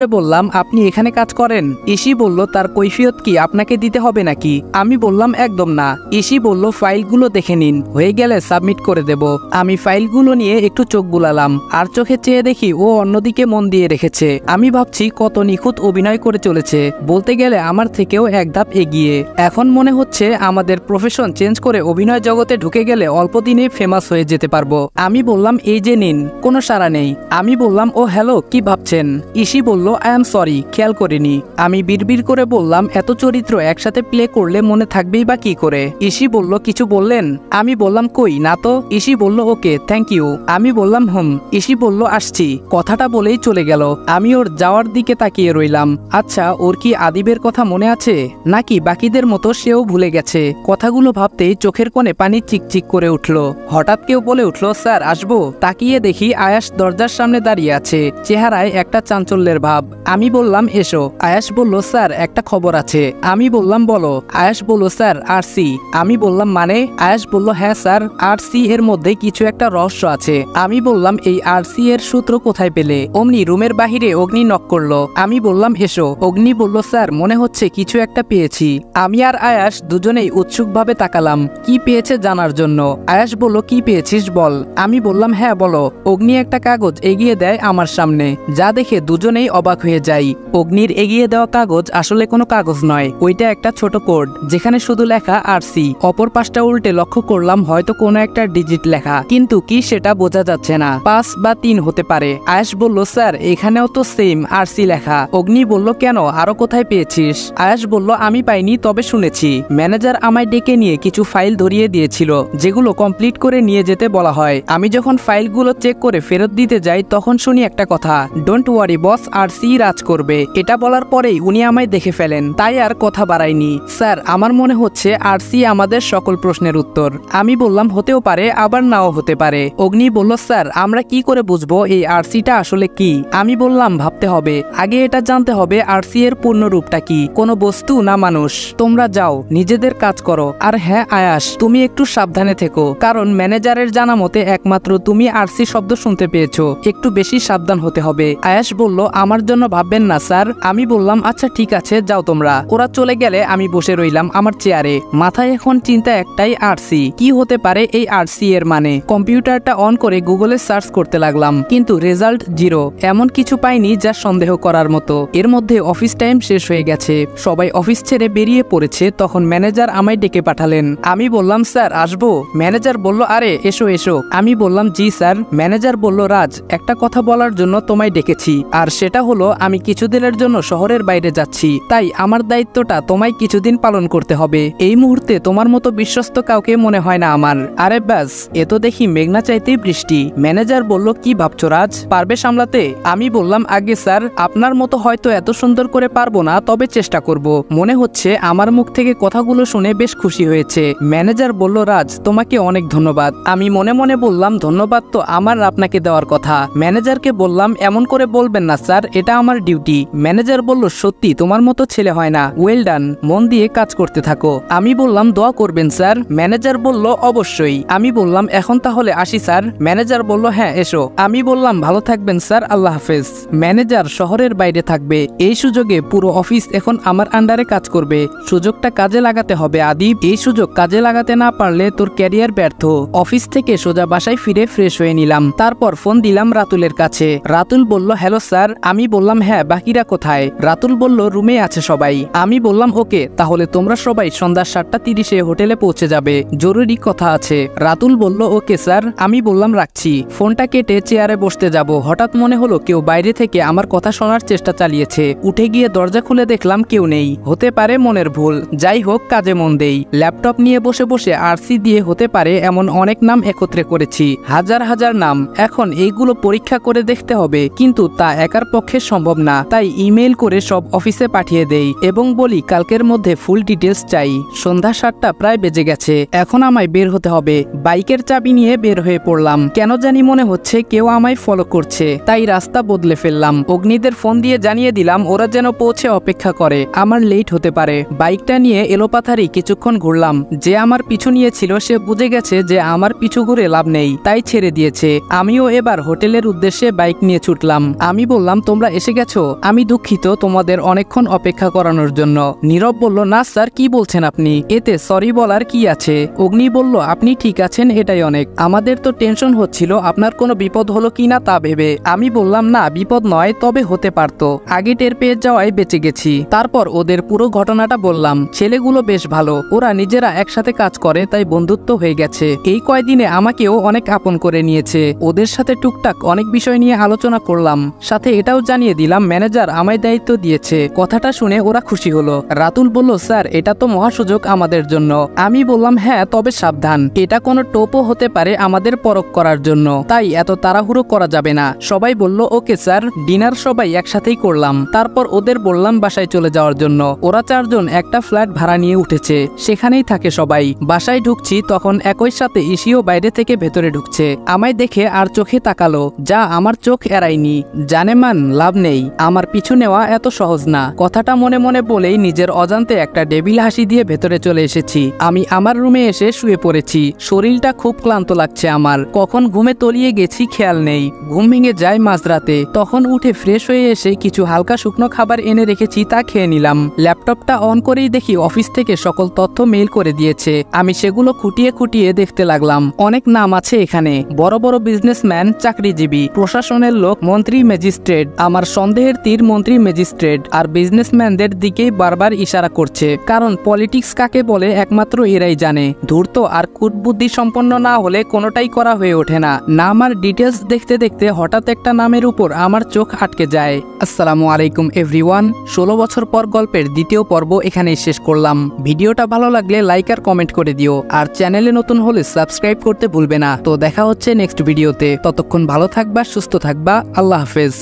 বললাম, আপনি এখানে কাজ করেন? ইসি বলল, তার কৈফিয়ত কি আপনাকে দিতে হবে নাকি? আমি বললাম, একদম না। ইসি বলল, ফাইলগুলো দেখে নিন, হয়ে গেলে সাবমিট করে দেব। আমি ফাইলগুলো নিয়ে একটু চোখ বুলালাম, আর চোখে চেয়ে দেখি ও অন্যদিকে মন দিয়ে রেখেছে। আমি ভাবছি কত নিখুঁত অভিনয় করে চলেছে, বলতে গেলে আমার থেকেও এক ধাপ এগিয়ে। এখন মনে হচ্ছে আমাদের প্রফেশন চেঞ্জ করে অভিনয় জগতে ঢুকে গেলে অল্প দিনে ফেমাস হয়ে যেতে পারবো। আমি বললাম, এই যে নিন। কোনো সাড়া নেই। আমি বললাম, ও হ্যালো, কি ভাবছেন? ইসি বলল, আই এম সরি, খেয়াল করিনি। আমি বিড়বিড় করে বললাম, এত চরিত্র একসাথে প্লে করলে মনে থাকবেই বা কি করে? ইসি বলল, কিছু বললেন? আমি বললাম, কই না তো। ইসি বলল, ওকে, থ্যাংক ইউ। আমি বললাম, ইসি বলল, আসছি। কথাটা বলেই চলে গেল। আমি ওর যাওয়ার দিকে তাকিয়ে রইলাম। আচ্ছা, ওর কি আদিবের কথা মনে আছে, নাকি বাকিদের মতো সেও ভুলে গেছে? কথাগুলো ভাবতেই চোখের কোণে পানি চিকচিক করে উঠল। হঠাৎ কেউ বলে উঠল, স্যার আসবো? তাকিয়ে দেখি আয়াস দরজার সামনে দাঁড়িয়ে আছে, চেহারায় একটা চাঞ্চল্যের ভাব। আমি বললাম, এসো। আয়াস বলল, স্যার একটা খবর আছে। আমি বললাম, বলো। আয়াস বলল, স্যার আরসি। আমি বললাম, মানে? আয়াস বলল, হ্যাঁ স্যার, আরসি এর মধ্যে কিছু একটা রহস্য আছে। আমি বললাম, এই আরসি এর সূত্র কোথায় পেলে? অমনি রুমের বাহিরে অগ্নি নক করলো। আমি বললাম, এসো। অগ্নি বলল, স্যার মনে হচ্ছে কিছু একটা পেয়েছি। আমি আর আয়াস দুজনেই উৎসুকভাবে তাকালাম, কি পেয়েছে জানার জন্য। আয়াস বলল, কি পেয়েছিস বল। আমি বললাম, হ্যাঁ বলো। অগ্নি একটা কাগজ এগিয়ে দেয় আমার সামনে, যা দেখে দুজনেই অবাক হয়ে যাই। অগ্নির এগিয়ে দেওয়া কাগজ আসলে কোনো কাগজ নয়, ওইটা একটা ছোট কোড, যেখানে শুধু লেখা আরসি। অপর পাশটা উল্টে লক্ষ্য করলাম হয়তো কোনো একটা ডিজিট লেখা, কিন্তু কি সেটা বোঝা যাচ্ছে না। 5 বা 3 হতে পারে। আয়াস বলল, স্যার এখানেও তো সেম আরসি লেখা। অগ্নি বলল, কেন, আরো কোথায় পেয়েছিস? আয়াস বলল, আমি পাইনি, তবে শুনেছি ম্যানেজার আমায় ডেকে নিয়ে কিছু ফাইল ধরিয়ে দিয়েছিল, যেগুলো কমপ্লিট করে নিয়ে যেতে বলা হয়। আমি যখন ফাইলগুলো চেক করে ফেরত দিতে যাই, তখন শুনি একটা কথা, ডোন্ট ওয়ারি বস, আরসি রাজ করবে। এটা বলার পরেই উনি আমায় দেখে ফেলেন, তাই আর কথা বাড়াইনি। স্যার আমার মনে হচ্ছে আরসি আমাদের সকল প্রশ্নের উত্তর। আমি বললাম, হতেও পারে, আবার নাও হতে পারে। অগ্নি বলল, স্যার আমরা কি করে বুঝবো এই আরসিটা আসলে কি? আমি বললাম, ভাবতে হবে, আগে এটা জানতে হবে আরসি এর পূর্ণ রূপটা কি, কোনো বস্তু না মানুষ। তোমরা যাও, নিজেদের কাজ করো। আর হ্যাঁ আয়াস, তুমি একটু সাবধানে থেকো, কারণ ম্যানেজারের জানা মতে একমাত্র তুমি আরসি শব্দ শুনতে পেয়েছো, একটু বেশি সাবধান হতে হবে। আয়াস বলল, আমার জন্য ভাববেন না স্যার। আমি বললাম, আচ্ছা ঠিক আছে, যাও তোমরা। ওরা চলে গেলে আমি বসে রইলাম আমার চেয়ারে। মাথায় এখন চিন্তা একটাই, আরসি কি হতে পারে? এই আরসি এর মানে? কম্পিউটারটা অন করে গুগলে সার্চ করতে লাগলাম, কিন্তু রেজাল্ট 0। এমন কিছু পাইনি যা সন্দেহ করার মতো। এর মধ্যে অফিস টাইম শেষ হয়ে গেছে, সবাই অফিস ছেড়ে বেরিয়ে পড়েছে। তখন ম্যানেজার আমায় ডেকে পাঠালেন। আমি বললাম, স্যার আসবো? ম্যানেজার বলল, আরে এসো এসো। আমি বললাম, জি স্যার। ম্যানেজার বলল, রাজ একটা কথা বলার জন্য তোমায় ডেকেছি, আর সেটা হলো আমি কিছুদিনের জন্য শহরের বাইরে যাচ্ছি, তাই আমার দায়িত্বটা তোমায় কিছুদিন পালন করতে হবে। এই মুহূর্তে তোমার মতো বিশ্বস্ত কাউকে মনে হয় না আমার। আরে ব্যাস, এ তো দেখি মেঘনা চাইতেই বৃষ্টি। ম্যানেজার বলল, কি ভাবছো রাজ, পারবে সামলাতে? আমি বললাম, আগে স্যার আপনার মতো হয়তো এত সুন্দর করে পারবো না, তবে চেষ্টা করব। মনে হচ্ছে আমার মুখ থেকে কথাগুলো শুনে বেশ খুশি হয়েছে। ম্যানেজার বলল, রাজ তোমাকে অনেক ধন্যবাদ। আমি মনে মনে বললাম, ধন্যবাদ তো আমার আপনাকে দেওয়ার কথা। ম্যানেজারকে বললাম, এমন করে বলবেন না স্যার, এটা আমার ডিউটি। ম্যানেজার বলল, সত্যি তোমার মতো ছেলে হয় না, ওয়েল ডান, মন দিয়ে কাজ করতে থাকো। আমি বললাম, দোয়া করবেন স্যার। ম্যানেজার বলল, অবশ্যই। আমি বললাম, এখন তাহলে আসি স্যার। ম্যানেজার বলল, হ্যাঁ এসো। আমি বললাম, ভালো থাকবেন স্যার, আল্লাহ হাফেজ। ম্যানেজার শহরের বাইরে থাকবে, এই সুযোগে পুরো অফিস এখন আমার আন্ডারে কাজ করবে। সুযোগটা কাজে লাগাতে হবে আদিব, এই সুযোগ কাজে লাগাতে না পারলে তোর ক্যারিয়ার ব্যর্থ। অফিস থেকে সোজা বাসায় ফিরে ফ্রেশ হয়ে নিলাম, তারপর ফোন দিলাম রাতুলের কাছে। রাতুল বলল, হ্যালো স্যার। আমি বললাম, হ্যাঁ বাকিরা কোথায়? রাতুল বলল, রুমে আছে সবাই। আমি বললাম, ওকে, তাহলে তোমরা সবাই সন্ধ্যা 7:30 হোটেলে পৌঁছে যাবে, জরুরি কথা আছে। রাতুল বলল, ওকে স্যার। আমি বললাম, রাখছি। ফোনটা কেটে চেয়ারে বসতে যাব, হঠাৎ মনে হলো কেউ বাইরে থেকে আমার কথা শোনার চেষ্টা চালিয়েছে। উঠে গিয়ে দরজা খুলে দেখলাম কেউ নেই, হতে পারে মনের ভুল। যাই হোক, কাজে মন দেই। ল্যাপটপ নিয়ে বসে বসে আরসি দিয়ে হতে পারে এমন অনেক নাম একত্রে করেছি, হাজার হাজার নাম। এখন এইগুলো পরীক্ষা করে দেখতে হবে, কিন্তু তা একার পক্ষে সম্ভব না। তাই ইমেল করে সব অফিসে পাঠিয়ে দেই এবং বলি কালকের মধ্যে ফুল ডিটেলস চাই। সন্ধ্যা 7টা প্রায় বেজে গেছে, এখন আমায় বের হতে হবে। বাইকের চাবি নিয়ে বের হয়ে পড়লাম। কেন জানি মনে হচ্ছে কেউ আমায় ফলো করছে, তাই রাস্তা বদলে ফেললাম। অগ্নিদের ফোন দিয়ে জানিয়ে দিলাম ওরা যেন পৌঁছে অপেক্ষা করে, আমার লেট হতে পারে। বাইকটা নিয়ে এলোপাথারি কিছুক্ষণ ঘুরলাম। যে আমার পিছু নিয়েছিল সে বুঝে গেছে যে আমার পিছু ঘুরে লাভ নেই, তাই ছেড়ে দিয়েছে। আমিও এবার হোটেলের উদ্দেশ্যে বাইক নিয়ে ছুটলাম। আমি বললাম, তোমরা তোমরা এসে গেছো, আমি দুঃখিত তোমাদের অনেকক্ষণ অপেক্ষা করানোর জন্য। নীরব বলল, না স্যার, কি বলছেন আপনি, এতে সরি বলার কি আছে। অগ্নি বলল, আপনি ঠিক আছেন, এটাই অনেক। আমাদের তো টেনশন হচ্ছিল আপনার কোনো বিপদ হলো কিনা তা ভেবে। আমি বললাম, না বিপদ নয়, তবে হতে পারতো, আগে টের পেয়ে যাওয়ায় বেঁচে গেছি। তারপর ওদের পুরো ঘটনাটা বললাম। ছেলেগুলো বেশ ভালো, ওরা নিজেরা একসাথে কাজ করে, তাই বন্ধুত্ব হয়ে গেছে। এই কয়দিনে আমাকেও অনেক আপন করে নিয়েছে। ওদের সাথে টুকটাক অনেক বিষয় নিয়ে আলোচনা করলাম, সাথে এটাও জানিয়ে দিলাম ম্যানেজার আমায় দায়িত্ব দিয়েছে। কথাটা শুনে ওরা খুশি হলো। রাতুল বলল, স্যার এটা তো মহাসুযোগ আমাদের জন্য। আমি বললাম, হ্যাঁ তবে সাবধান, এটা কোনো টোপও হতে পারে আমাদের পরখ করার জন্য, তাই এত তাড়াহুড়ো করা যাবে না। সবাই বলল, ওকে স্যার। ডিনার সবাই একসাথেই করলাম, তারপর ওদের বললাম বাসায় চলে যাওয়ার জন্য। ওরা চারজন একটা ফ্ল্যাট ভাড়া নিয়ে উঠেছে, সেখানেই থাকে সবাই। বাসায় ঢুকছি তখন একই সাথে ইসিও বাইরে থেকে ভেতরে ঢুকছে। আমায় দেখে আর চোখে তাকালো, যা আমার চোখ এড়ায়নি। জানেমান লাভ নেই, আমার পিছু নেওয়া এত সহজ না। কথাটা মনে মনে বলেই নিজের অজান্তে একটা ডেবিল হাসি দিয়ে ভেতরে চলে এসেছি। আমি আমার রুমে এসে শুয়ে পড়েছি। শরীরটা খুব ক্লান্ত লাগছে আমার। কখন ঘুমে তলিয়ে গেছি খেয়াল নেই। ঘুম ভেঙে যায় মাঝরাতে। তখন উঠে ফ্রেশ হয়ে এসে কিছু হালকা শুকনো খাবার এনে রেখেছি, তা খেয়ে নিলাম। ল্যাপটপটা অন করেই দেখি অফিস থেকে সকল তথ্য মেইল করে দিয়েছে। আমি সেগুলো খুঁটিয়ে খুঁটিয়ে দেখতে লাগলাম। অনেক নাম আছে এখানে, বড় বড় বিজনেসম্যান, চাকরিজীবী, প্রশাসনের লোক, মন্ত্রী, ম্যাজিস্ট্রেট। আমার সন্দেহের তীর মন্ত্রী, ম্যাজিস্ট্রেট আর বিজনেসম্যানদের দিকেই বারবার ইশারা করছে, কারণ পলিটিক্স কাকে বলে একমাত্র এরাই জানে। ধূর্ত আর কুটবুদ্ধি সম্পন্ন না হলে কোনোটাই করা হয়ে ওঠে না। নাম আর ডিটেলস দেখতে দেখতে হঠাৎ একটা নামের উপর আমার চোখ আটকে যায়। আসসালামু আলাইকুম এভরিওয়ান। 16 বছর পর গল্পের দ্বিতীয় পর্ব এখানেই শেষ করলাম। ভিডিওটা ভালো লাগলে লাইক আর কমেন্ট করে দিও, আর চ্যানেলে নতুন হলে সাবস্ক্রাইব করতে ভুলবে না। তো দেখা হচ্ছে নেক্সট ভিডিওতে। ততক্ষণ ভালো থাকবা, সুস্থ থাকবা, আল্লাহ হাফেজ।